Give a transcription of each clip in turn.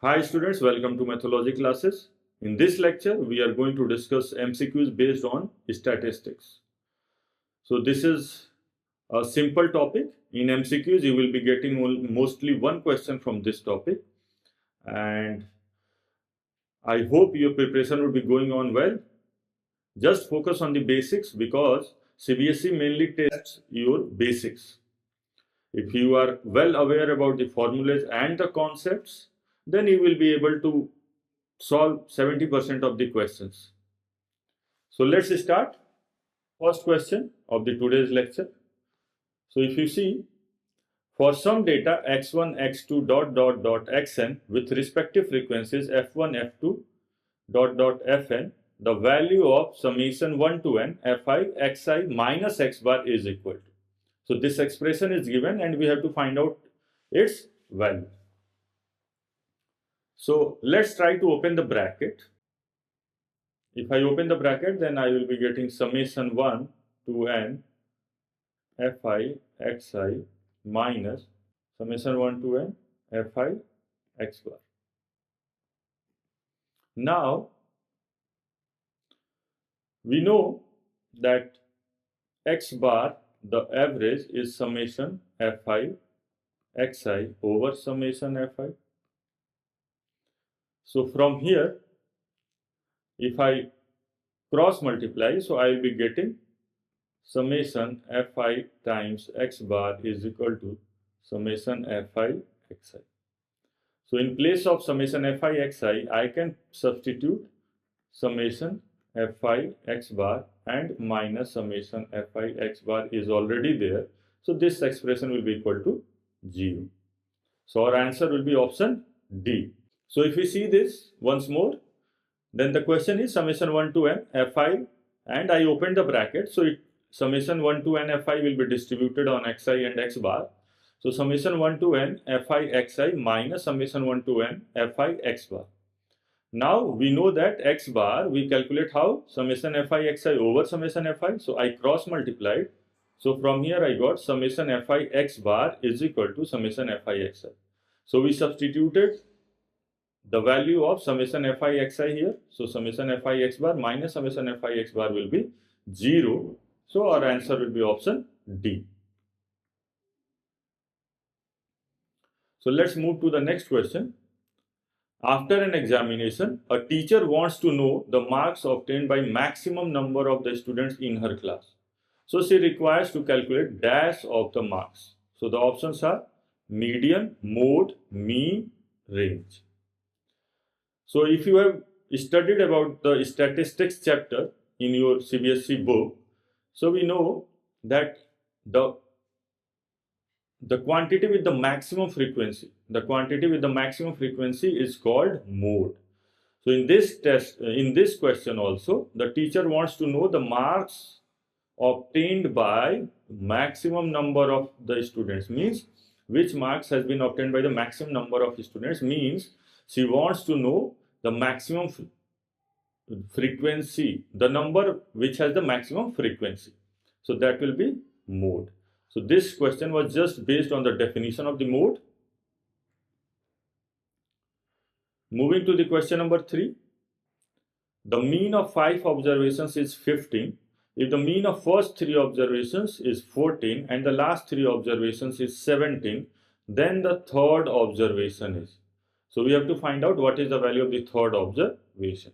Hi students, welcome to Mathologic classes. In this lecture, we are going to discuss MCQs based on statistics. So this is a simple topic. In MCQs, you will be getting mostly one question from this topic. And I hope your preparation will be going on well. Just focus on the basics because CBSE mainly tests your basics. If you are well aware about the formulas and the concepts, then you will be able to solve 70% of the questions. So let's start. First question of the today's lecture. So if you see, for some data x1, x2 xn with respective frequencies f1, f2 fn, the value of summation 1 to n fi xi minus x bar is equal to. So this expression is given and we have to find out its value. So let's try to open the bracket. If I open the bracket, then I will be getting summation 1 to n fi xi minus summation 1 to n fi x bar. Now, we know that x bar, the average is summation fi xi over summation fi. So from here, if I cross multiply, so I will be getting summation fi times x bar is equal to summation fi xi. So in place of summation fi xi, I can substitute summation fi x bar and minus summation fi x bar is already there. So this expression will be equal to 0. So our answer will be option D. So if we see this once more, then the question is summation 1 to n fi, and I opened the bracket, so summation 1 to n fi will be distributed on xi and x bar. So summation 1 to n fi xi minus summation 1 to n fi x bar. Now we know that x bar we calculate how? Summation fi xi over summation fi. So I cross multiplied. So from here I got summation fi x bar is equal to summation fi xi. So we substituted the value of summation fi xi here. So summation fi x bar minus summation fi x bar will be 0. So our answer will be option D. So let's move to the next question. After an examination, a teacher wants to know the marks obtained by maximum number of the students in her class. So she requires to calculate dash of the marks. So the options are median, mode, mean, range. So if you have studied about the statistics chapter in your CBSE book, so we know that the quantity with the maximum frequency, is called mode. So in this test, in this question also, the teacher wants to know the marks obtained by maximum number of the students, means which marks has been obtained by the maximum number of students, means she wants to know the maximum frequency, the number which has the maximum frequency. So that will be mode. So this question was just based on the definition of the mode. Moving to the question number 3. The mean of 5 observations is 15. If the mean of first 3 observations is 14 and the last 3 observations is 17, then the third observation is. So we have to find out what is the value of the third observation.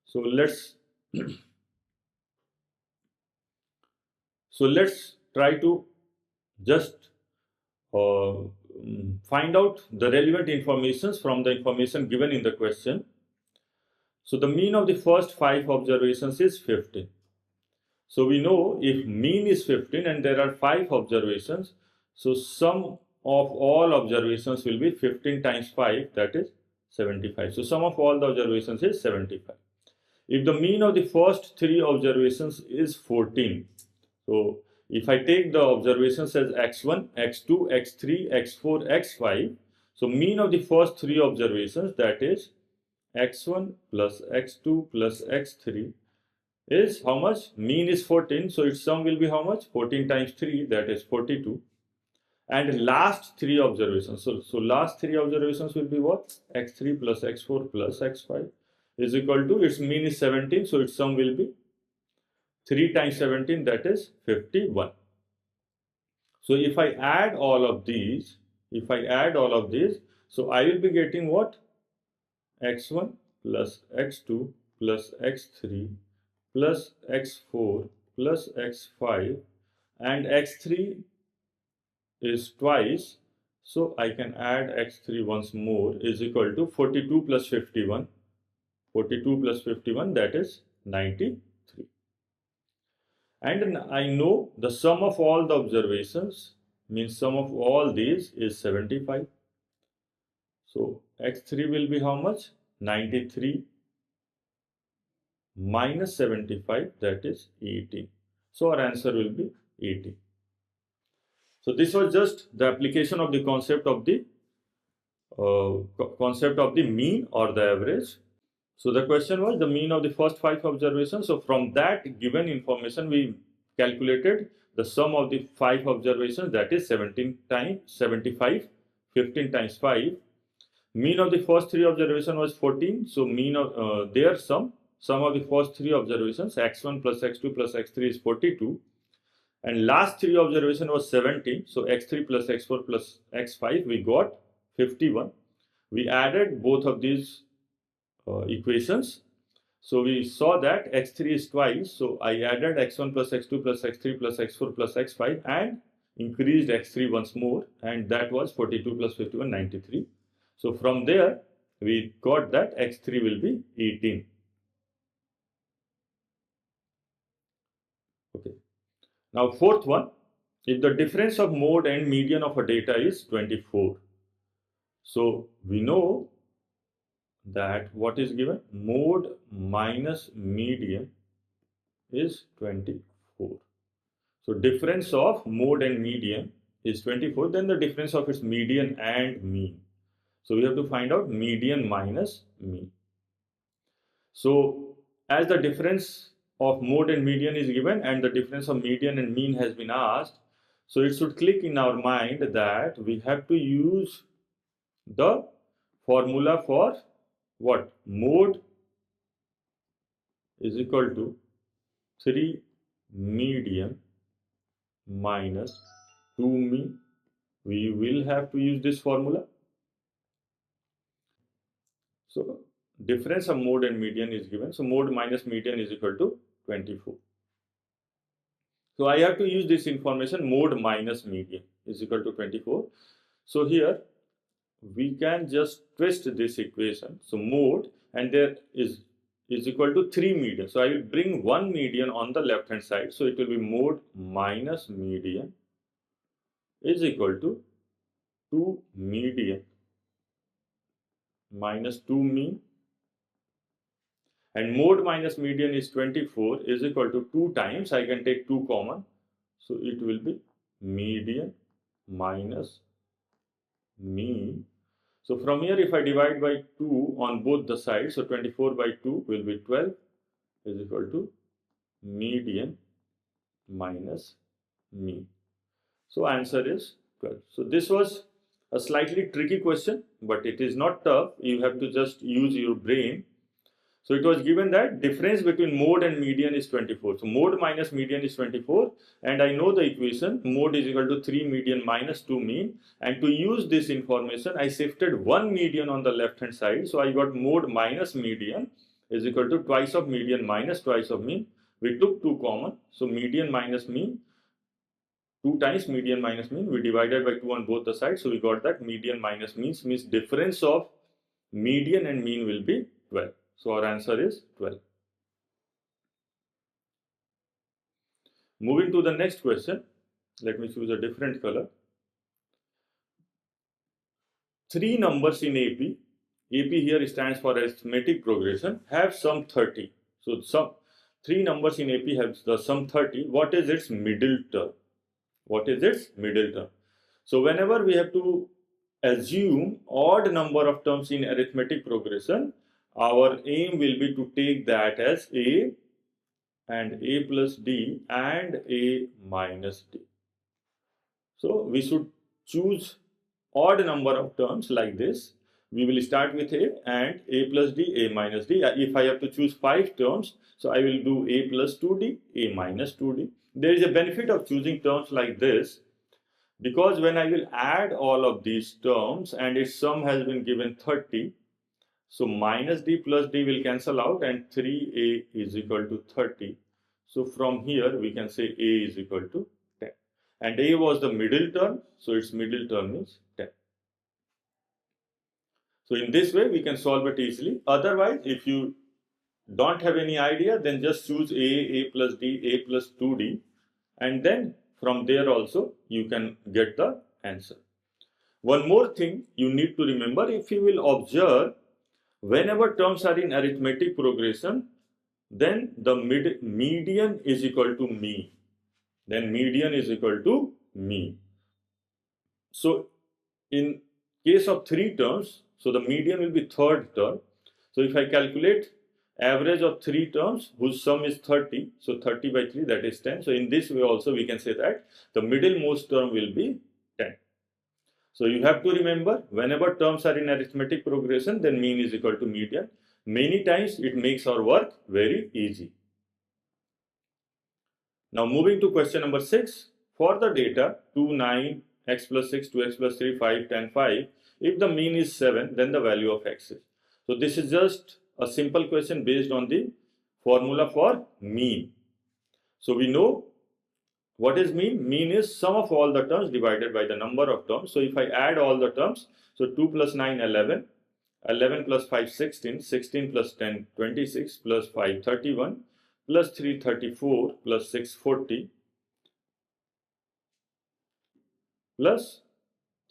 So let's try to just find out the relevant information from the information given in the question. So the mean of the first 5 observations is 15. So we know if mean is 15 and there are 5 observations, so sum of all observations will be 15 times 5, that is 75. So sum of all the observations is 75. If the mean of the first 3 observations is 14, so if I take the observations as x1, x2, x3, x4, x5, so mean of the first 3 observations, that is x1 plus x2 plus x3 is how much? Mean is 14, so its sum will be how much? 14 times 3, that is 42. and last three observations. So last three observations will be what? X3 plus X4 plus X5 is equal to, its mean is 17, so its sum will be 3 times 17, that is 51. So if I add all of these, so I will be getting what? X1 plus X2 plus X3 plus X4 plus X5, and X3 is twice, so I can add X3 once more, is equal to 42 plus 51. 42 plus 51, that is 93. And I know the sum of all the observations, means sum of all these, is 75. So X3 will be how much? 93 minus 75, that is 18. So our answer will be 18. So this was just the application of the concept of the mean or the average. So the question was the mean of the first 5 observations. So from that given information, we calculated the sum of the 5 observations, that is 17 times 75, 15 times 5. Mean of the first 3 observations was 14. So mean of their sum of the first 3 observations, x1 plus x2 plus x3 is 42. And last 3 observation was 17. So x3 plus x4 plus x5, we got 51. We added both of these equations. So we saw that x3 is twice. So I added x1 plus x2 plus x3 plus x4 plus x5 and increased x3 once more, and that was 42 plus 51, 93. So from there we got that x3 will be 18. Okay. Now fourth one, if the difference of mode and median of a data is 24. So we know that what is given? Mode minus median is 24. So difference of mode and median is 24, then the difference of its median and mean. So we have to find out median minus mean. So as the difference of mode and median is given and the difference of median and mean has been asked, so it should click in our mind that we have to use the formula for what? Mode is equal to 3 median minus 2 mean. We will have to use this formula. So difference of mode and median is given. So mode minus median is equal to 24. So I have to use this information, mode minus median is equal to 24. So here we can just twist this equation. So mode and there is equal to 3 median. So I will bring one median on the left hand side. So it will be mode minus median is equal to 2 median minus 2 mean, and mode minus median is 24 is equal to 2 times, I can take 2 common, so it will be median minus mean. So from here if I divide by 2 on both the sides, so 24 by 2 will be 12 is equal to median minus mean. So answer is 12. So this was a slightly tricky question, but it is not tough. You have to just use your brain. So it was given that difference between mode and median is 24. So mode minus median is 24, and I know the equation mode is equal to 3 median minus 2 mean, and to use this information I shifted one median on the left hand side. So I got mode minus median is equal to twice of median minus twice of mean. We took 2 common, so median minus mean, 2 times median minus mean, we divided by 2 on both the sides, so we got that median minus means difference of median and mean will be 12. So our answer is 12. Moving to the next question, let me choose a different color. 3 numbers in AP here stands for arithmetic progression, have sum 30. So some 3 numbers in AP have the sum 30. What is its middle term? What is its middle term? So whenever we have to assume odd number of terms in arithmetic progression, our aim will be to take that as A and A plus D and A minus D. So we should choose odd number of terms like this. We will start with A and A plus D, A minus D. If I have to choose 5 terms, so I will do A plus 2D, A minus 2D. There is a benefit of choosing terms like this, because when I will add all of these terms and its sum has been given 30, so minus D plus D will cancel out and 3A is equal to 30. So from here we can say A is equal to 10. And A was the middle term, so its middle term is 10. So in this way we can solve it easily. Otherwise, if you don't have any idea, then just choose A plus D, A plus 2D, and then from there also you can get the answer. One more thing you need to remember, if you will observe, whenever terms are in arithmetic progression, then the median is equal to mean. Then median is equal to mean. So in case of 3 terms, so the median will be third term. So if I calculate average of 3 terms whose sum is 30, so 30 by 3, that is 10. So in this way also we can say that the middlemost term will be 10. So you have to remember, whenever terms are in arithmetic progression, then mean is equal to median. Many times it makes our work very easy. Now moving to question number 6. For the data 2, 9, x plus 6, 2x plus 3, 5, 10, 5, if the mean is 7, then the value of x is. So this is just a simple question based on the formula for mean. So we know what is mean? Mean is sum of all the terms divided by the number of terms. So if I add all the terms, so 2 plus 9, 11, 11 plus 5, 16, 16 plus 10, 26, plus 5, 31, plus 3, 34, plus 6, 40, plus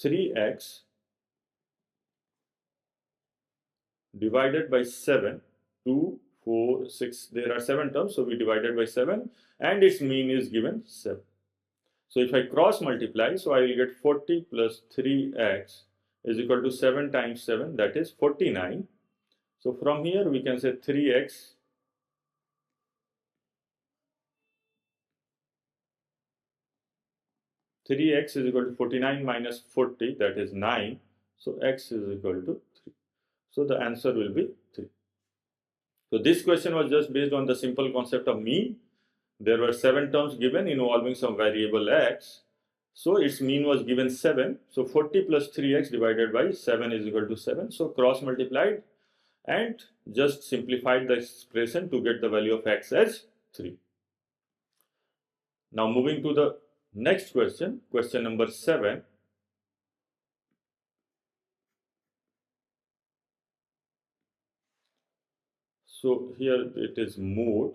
3x divided by 7, 2, 4, 6, there are 7 terms, so we divided by 7 and its mean is given 7. So if I cross multiply, so I will get 40 plus 3x is equal to 7 times 7, that is 49. So from here we can say 3x is equal to 49 minus 40, that is 9. So x is equal to 3. So the answer will be 3. So this question was just based on the simple concept of mean. There were 7 terms given involving some variable x. So its mean was given 7. So 40 plus 3x divided by 7 is equal to 7. So cross multiplied and just simplified the expression to get the value of x as 3. Now moving to the next question, question number 7. So here it is mode.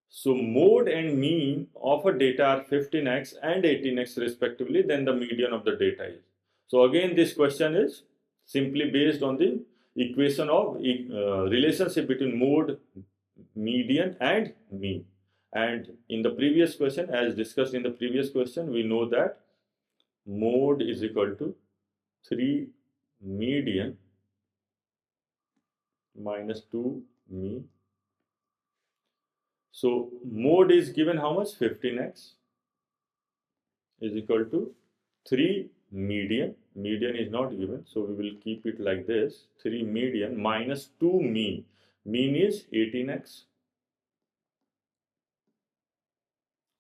So mode and mean of a data are 15x and 18x respectively, then the median of the data is. So again this question is simply based on the equation of relationship between mode, median and mean. And in the previous question, as discussed in the previous question, we know that mode is equal to 3 median minus 2 mean. So mode is given how much? 15x is equal to 3 median. Median is not given, so we will keep it like this. 3 median minus 2 mean. Mean is 18x.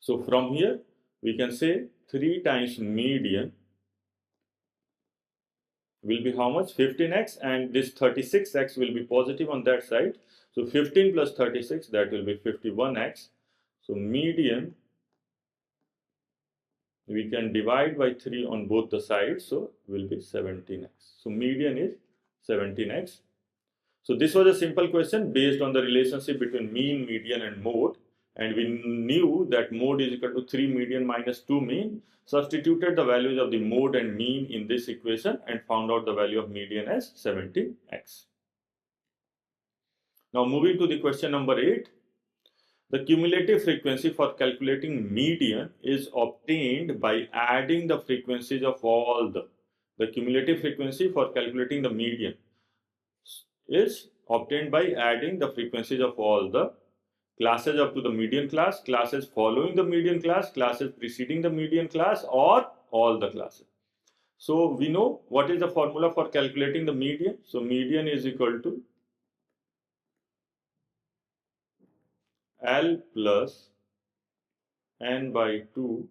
So from here we can say 3 times median will be how much? 15x, and this 36x will be positive on that side. So 15 plus 36, that will be 51x. So median we can divide by 3 on both the sides, so will be 17x. So median is 17x. So this was a simple question based on the relationship between mean, median and mode. And we knew that mode is equal to 3 median minus 2 mean, substituted the values of the mode and mean in this equation and found out the value of median as 17x. Now moving to the question number 8. The cumulative frequency for calculating median is obtained by adding the frequencies of all the cumulative frequency for calculating the median is obtained by adding the frequencies of all the classes up to the median class, classes following the median class, classes preceding the median class, or all the classes. So we know what is the formula for calculating the median. So median is equal to L plus n by 2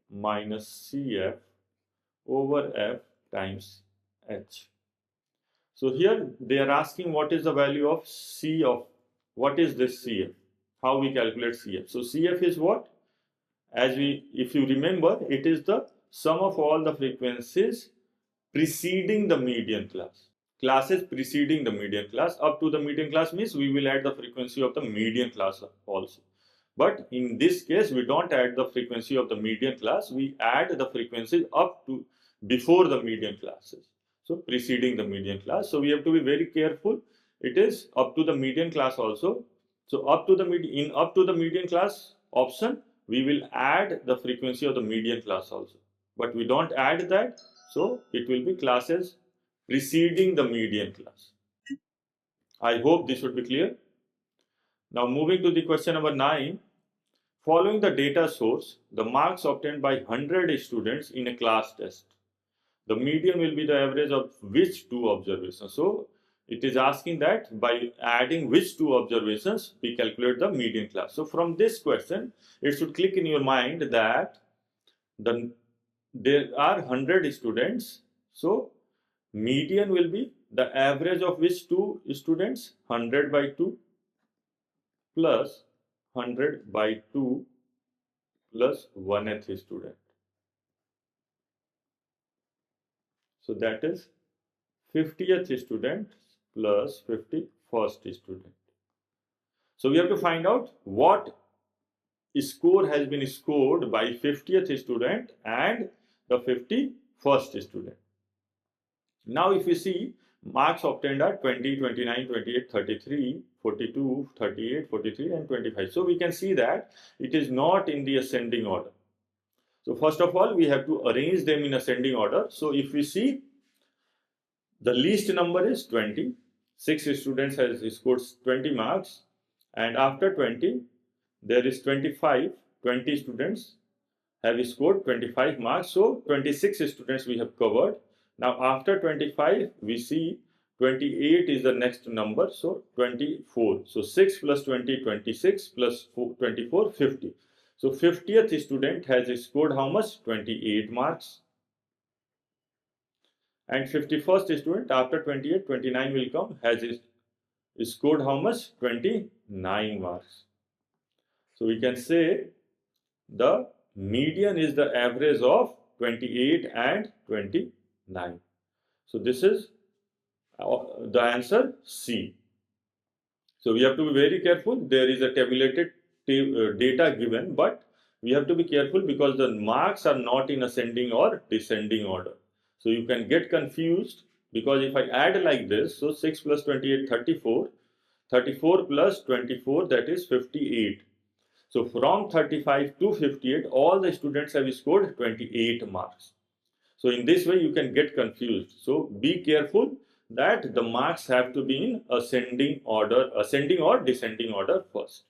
minus CF over F times H. So here they are asking what is the value of C of, what is this CF? How we calculate CF? So CF is what? If you remember, it is the sum of all the frequencies preceding the median class. Classes preceding the median class. Up to the median class means we will add the frequency of the median class also. But in this case, we don't add the frequency of the median class. We add the frequencies up to before the median classes. So preceding the median class. So we have to be very careful. It is up to the median class also. So up to the median class option, we will add the frequency of the median class also. But we don't add that. So it will be classes preceding the median class. I hope this should be clear. Now moving to the question number 9. Following the data source, the marks obtained by 100 students in a class test, the median will be the average of which two observations? So it is asking that by adding which two observations we calculate the median class. So from this question, it should click in your mind that there are 100 students. So median will be the average of which two students? 100 by 2 plus 100 by 2 plus 1th student. So that is 50th student plus 51st student. So we have to find out what score has been scored by 50th student and the 51st student. Now if you see, marks obtained are 20, 29, 28, 33, 42, 38, 43 and 25. So we can see that it is not in the ascending order. So first of all, we have to arrange them in ascending order. So if we see, the least number is 20. 6 students has scored 20 marks, and after 20 there is 25. 20 students have scored 25 marks. So 26 students we have covered. Now after 25 we see 28 is the next number, so 24. So 6 plus 20, 26 plus 24, 50. So 50th student has scored how much? 28 marks. And 51st student after 28, 29 will come, has scored how much? 29 marks. So we can say the median is the average of 28 and 29. So this is the answer C. So we have to be very careful. There is a tabulated data given, but we have to be careful because the marks are not in ascending or descending order. So you can get confused, because if I add like this, so 6 plus 28, 34, 34 plus 24, that is 58. So from 35 to 58, all the students have scored 28 marks. So in this way, you can get confused. So be careful that the marks have to be in ascending or descending order first.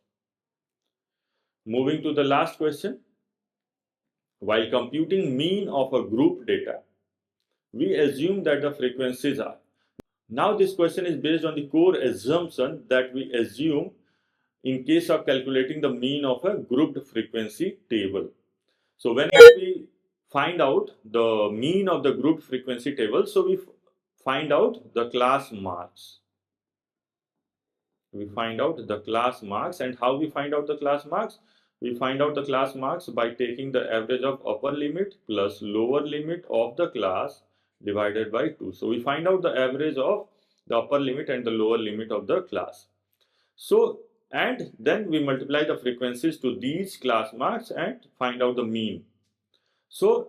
Moving to the last question. While computing mean of a group data, we assume that the frequencies are. Now this question is based on the core assumption that we assume in case of calculating the mean of a grouped frequency table. So whenever we find out the mean of the grouped frequency table, so we find out the class marks. We find out the class marks. And how we find out the class marks? We find out the class marks by taking the average of upper limit plus lower limit of the class divided by 2. So we find out the average of the upper limit and the lower limit of the class. So, and then we multiply the frequencies to these class marks and find out the mean. So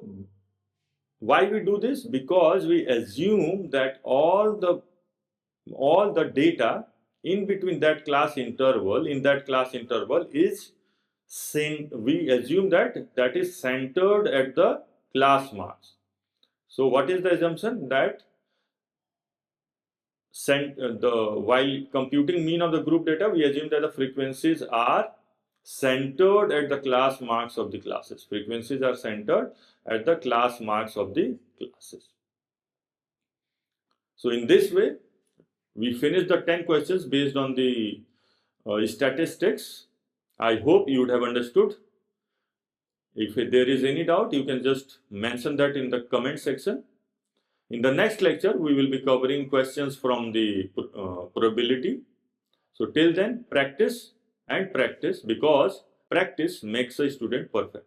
why we do this? Because we assume that all the data in between that class interval, is we assume that is centered at the class marks. So what is the assumption? That while computing mean of the group data, we assume that the frequencies are centered at the class marks of the classes. Frequencies are centered at the class marks of the classes. So in this way, we finished the 10 questions based on the statistics. I hope you would have understood. If there is any doubt, you can just mention that in the comment section. In the next lecture, we will be covering questions from the probability. So till then, practice and practice, because practice makes a student perfect.